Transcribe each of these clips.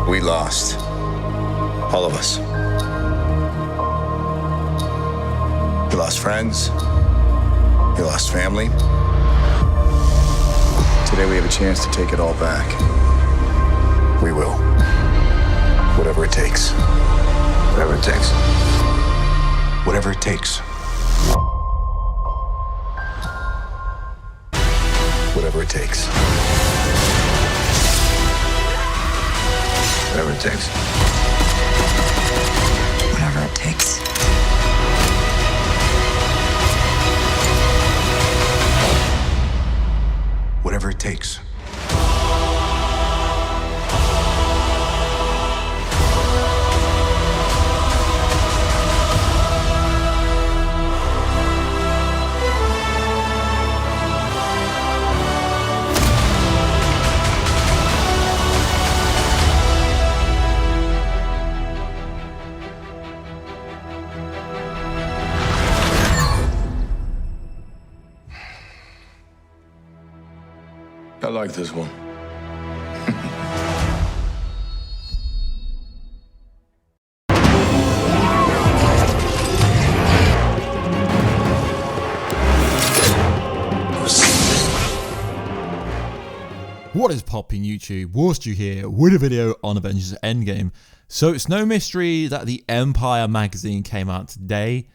We lost. All of us. We lost friends. We lost family. Today we have a chance to take it all back. We will. Whatever it takes. Whatever it takes. Whatever it takes. Whatever it takes. Whatever it takes. Whatever it takes. Whatever it takes. I like this one. What is popping YouTube? Warstu here with a video on Avengers Endgame. So it's no mystery that the Empire magazine came out today,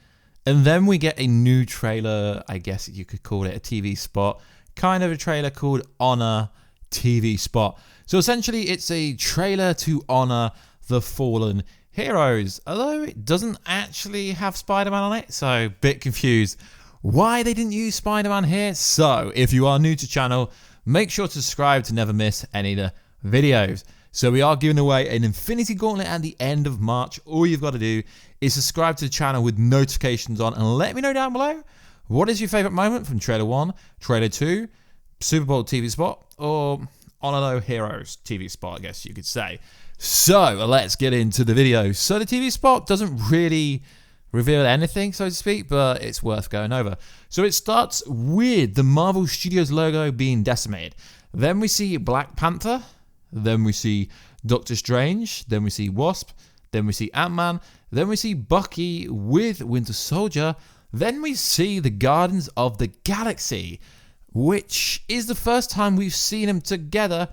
and then we get a new trailer. I guess you could call it a TV spot. Kind of a trailer called Honor TV Spot. So essentially it's a trailer to honor the fallen heroes, although it doesn't actually have Spider-Man on it, so bit confused why they didn't use Spider-Man here. So if you are new to the channel, make sure to subscribe to never miss any of the videos. So we are giving away an Infinity Gauntlet at the end of March. All you've got to do is subscribe to the channel with notifications on, and let me know down below, what is your favorite moment from Trailer 1, Trailer 2, Super Bowl TV spot, or Honor the Heroes TV spot, I guess you could say. So let's get into the video. So the TV spot doesn't really reveal anything, so to speak, but it's worth going over. So it starts with the Marvel Studios logo being decimated. Then we see Black Panther. Then we see Doctor Strange. Then we see Wasp. Then we see Ant-Man. Then we see Bucky with Winter Soldier. Then we see the Guardians of the Galaxy, which is the first time we've seen them together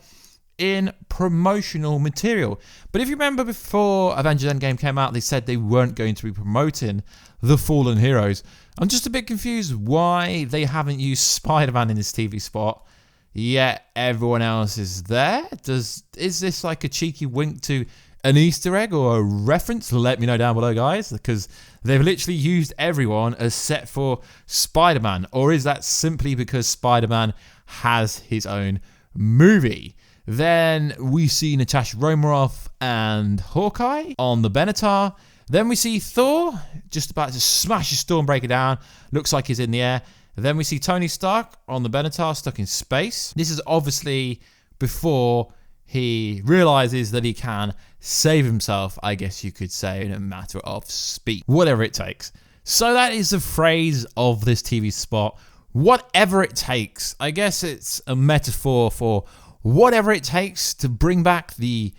in promotional material. But if you remember, before Avengers Endgame came out, they said they weren't going to be promoting the fallen heroes. I'm just a bit confused why they haven't used Spider-Man in this TV spot, yet everyone else is there. Is this like a cheeky wink to an Easter egg or a reference? Let me know down below, guys, because they've literally used everyone except for Spider-Man. Or is that simply because Spider-Man has his own movie? Then we see Natasha Romanoff and Hawkeye on the Benatar. Then we see Thor just about to smash a Stormbreaker down. Looks like he's in the air. Then we see Tony Stark on the Benatar stuck in space. This is obviously before he realizes that he can save himself, I guess you could say, in a matter of speed. Whatever it takes. So that is the phrase of this TV spot. Whatever it takes. I guess it's a metaphor for whatever it takes to bring back the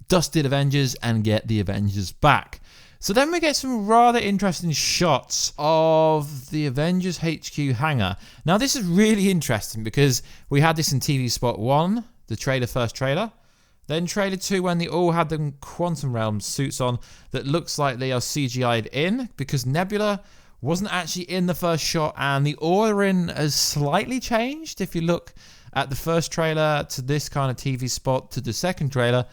dusted Avengers and get the Avengers back. So then we get some rather interesting shots of the Avengers HQ hangar. Now this is really interesting because we had this in TV spot 1, the first trailer. Then trailer 2, when they all had the Quantum Realm suits on that looks like they are CGI'd in, because Nebula wasn't actually in the first shot, and the ordering has slightly changed. If you look at the first trailer to this kind of TV spot to the second trailer,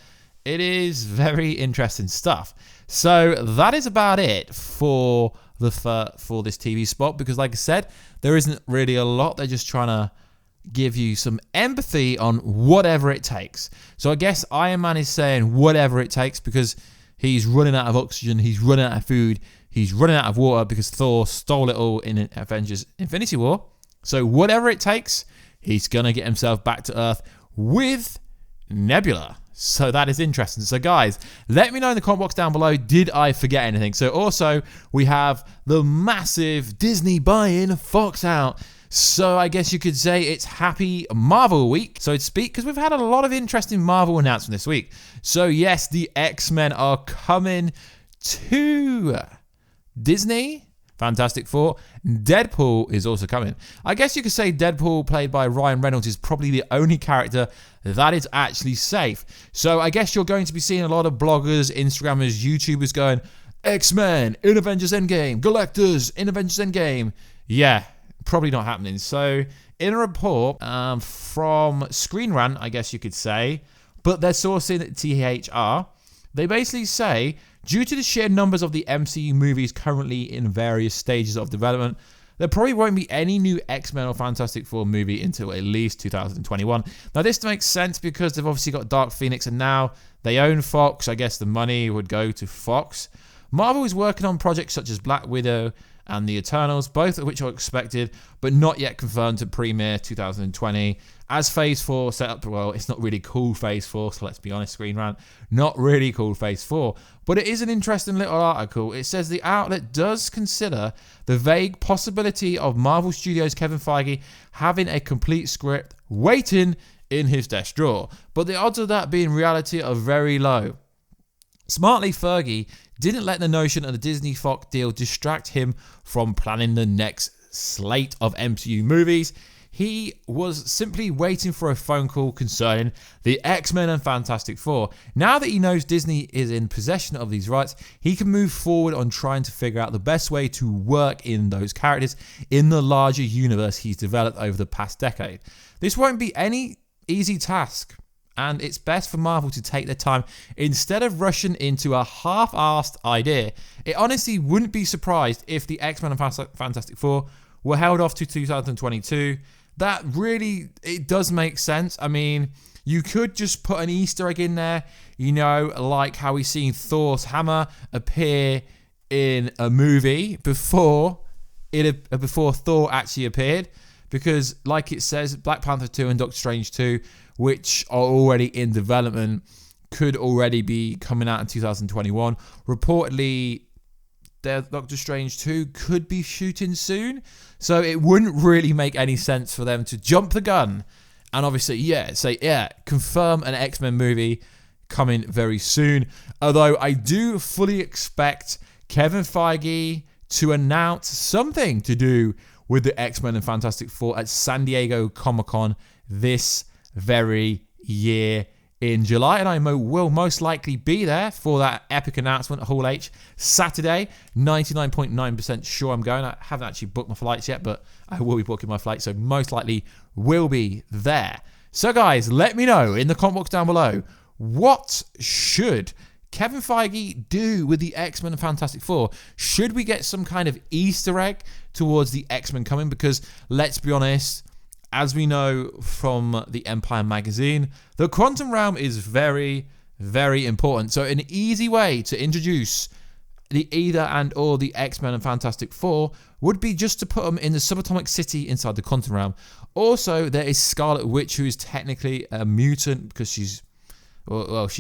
it is very interesting stuff. So that is about it for this TV spot, because like I said, there isn't really a lot. They're just trying to give you some empathy on whatever it takes. So I guess Iron Man is saying whatever it takes because he's running out of oxygen, he's running out of food, he's running out of water because Thor stole it all in Avengers Infinity War. So whatever it takes, he's going to get himself back to Earth with Nebula. So that is interesting. So guys, let me know in the comment box down below, did I forget anything? So also, we have the massive Disney buy-in, Fox out. So I guess you could say it's Happy Marvel Week, so to speak, because we've had a lot of interesting Marvel announcements this week. So yes, the X-Men are coming to Disney. Fantastic Four. Deadpool is also coming. I guess you could say Deadpool, played by Ryan Reynolds, is probably the only character that is actually safe. So I guess you're going to be seeing a lot of bloggers, Instagrammers, YouTubers going, X-Men in Avengers Endgame, Galactus in Avengers Endgame. Yeah, probably not happening. So in a report from Screen Rant, I guess you could say, but they're sourcing THR, they basically say, due to the sheer numbers of the MCU movies currently in various stages of development, there probably won't be any new X-Men or Fantastic Four movie until at least 2021. Now, this makes sense because they've obviously got Dark Phoenix and now they own Fox. I guess the money would go to Fox. Marvel is working on projects such as Black Widow and The Eternals, both of which are expected but not yet confirmed to premiere 2020. As Phase 4 set up, well, it's not really called Phase 4, so let's be honest, Screen Rant, not really called Phase 4. But it is an interesting little article. It says the outlet does consider the vague possibility of Marvel Studios' Kevin Feige having a complete script waiting in his desk drawer. But the odds of that being reality are very low. Smartly, Feige didn't let the notion of the Disney Fox deal distract him from planning the next slate of MCU movies. He was simply waiting for a phone call concerning the X-Men and Fantastic Four. Now that he knows Disney is in possession of these rights, he can move forward on trying to figure out the best way to work in those characters in the larger universe he's developed over the past decade. This won't be any easy task, and it's best for Marvel to take their time instead of rushing into a half-assed idea. It honestly wouldn't be surprised if the X-Men and Fantastic Four were held off to 2022. That really, it does make sense. I mean, you could just put an Easter egg in there, you know, like how we've seen Thor's hammer appear in a movie before Thor actually appeared. Because, like it says, Black Panther 2 and Doctor Strange 2, which are already in development, could already be coming out in 2021. Reportedly, Doctor Strange 2 could be shooting soon. So it wouldn't really make any sense for them to jump the gun and obviously, confirm an X-Men movie coming very soon. Although I do fully expect Kevin Feige to announce something to do with the X-Men and Fantastic Four at San Diego Comic-Con this very year in July, and I will most likely be there for that epic announcement at Hall H Saturday. 99.9% sure I'm going. I haven't actually booked my flights yet, but I will be booking my flight, so most likely will be there. So guys, let me know in the comment box down below, what should Kevin Feige do with the X-Men and Fantastic Four? Should we get some kind of Easter egg towards the X-Men coming? Because let's be honest, as we know from the Empire magazine, the quantum realm is very, very important. So an easy way to introduce the the X-Men and Fantastic Four would be just to put them in the subatomic city inside the quantum realm. Also, there is Scarlet Witch, who is technically a mutant because she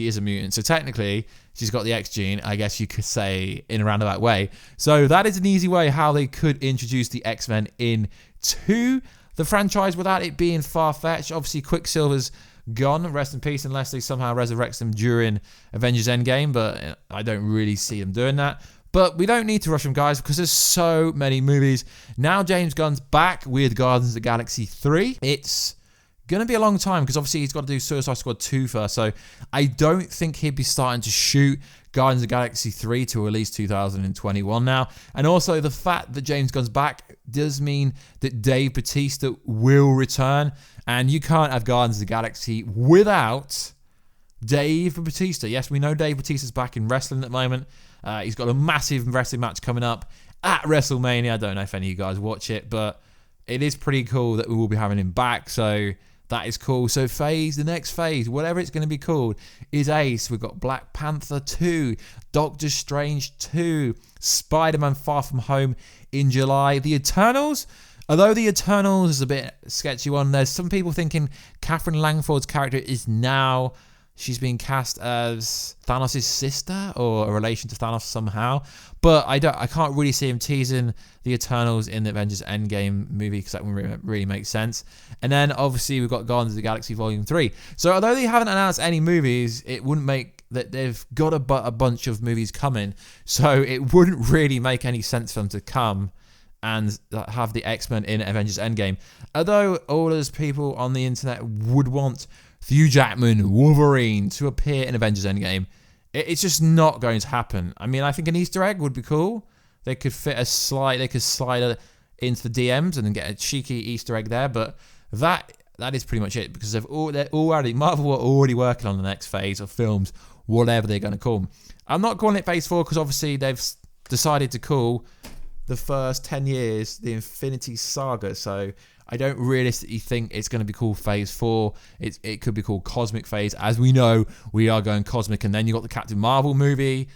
is a mutant. So technically, she's got the X gene, I guess you could say, in a roundabout way. So that is an easy way how they could introduce the X-Men into the franchise without it being far-fetched. Obviously, Quicksilver's gone, rest in peace, unless they somehow resurrect him during Avengers Endgame, but I don't really see them doing that. But we don't need to rush them, guys, because there's so many movies. Now James Gunn's back with Guardians of the Galaxy 3. It's going to be a long time because obviously he's got to do Suicide Squad 2 first, so I don't think he'd be starting to shoot Guardians of the Galaxy 3 to release 2021 now. And also the fact that James Gunn's back does mean that Dave Bautista will return, and you can't have Guardians of the Galaxy without Dave Bautista. Yes, we know Dave Bautista's back in wrestling at the moment. He's got a massive wrestling match coming up at WrestleMania. I don't know if any of you guys watch it, but it is pretty cool that we will be having him back, so that is cool. So the next phase, whatever it's going to be called, is Ace. We've got Black Panther 2, Doctor Strange 2, Spider-Man Far From Home in July. The Eternals, although The Eternals is a bit sketchy one, there's some people thinking Catherine Langford's character is now she's been cast as Thanos' sister or a relation to Thanos somehow. But I can't really see him teasing the Eternals in the Avengers Endgame movie because that wouldn't really make sense. And then obviously we've got Guardians of the Galaxy Volume 3. So although they haven't announced any movies, it wouldn't make that they've got a bunch of movies coming. So it wouldn't really make any sense for them to come and have the X-Men in Avengers Endgame. Although all those people on the internet would want Hugh Jackman, Wolverine to appear in Avengers Endgame, it's just not going to happen. I mean, I think an Easter egg would be cool. They could slide it into the DMs and then get a cheeky Easter egg there, but that is pretty much it because Marvel are already working on the next phase of films, whatever they're going to call them. I'm not calling it Phase 4 because obviously they've decided to call the first 10 years the Infinity Saga, so I don't realistically think it's going to be called Phase 4. It could be called Cosmic Phase. As we know, we are going cosmic, and then you got the Captain Marvel movie,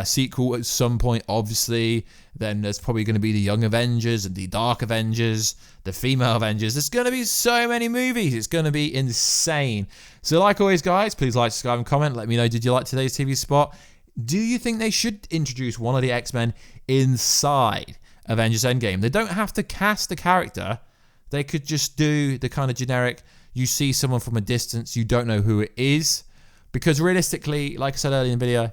sequel at some point, obviously. Then there's probably going to be the Young Avengers and the Dark Avengers, the Female Avengers. There's going to be so many movies. It's going to be insane. So like always, guys, please like, subscribe, and comment. Let me know, did you like today's TV spot? Do you think they should introduce one of the X-Men inside Avengers Endgame? They don't have to cast a character. They could just do the kind of generic, you see someone from a distance, you don't know who it is. Because realistically, like I said earlier in the video,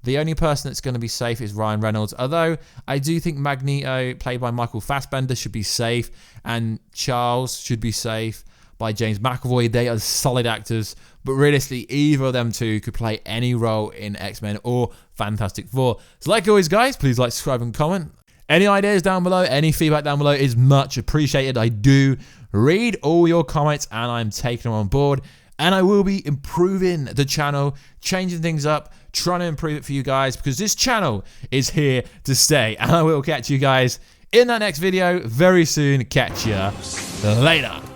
the only person that's going to be safe is Ryan Reynolds. Although, I do think Magneto, played by Michael Fassbender, should be safe. And Charles should be safe by James McAvoy. They are solid actors. But realistically, either of them two could play any role in X-Men or Fantastic Four. So like always, guys, please like, subscribe, and comment. Any ideas down below, any feedback down below is much appreciated. I do read all your comments and I'm taking them on board. And I will be improving the channel, changing things up, trying to improve it for you guys because this channel is here to stay. And I will catch you guys in that next video very soon. Catch ya later.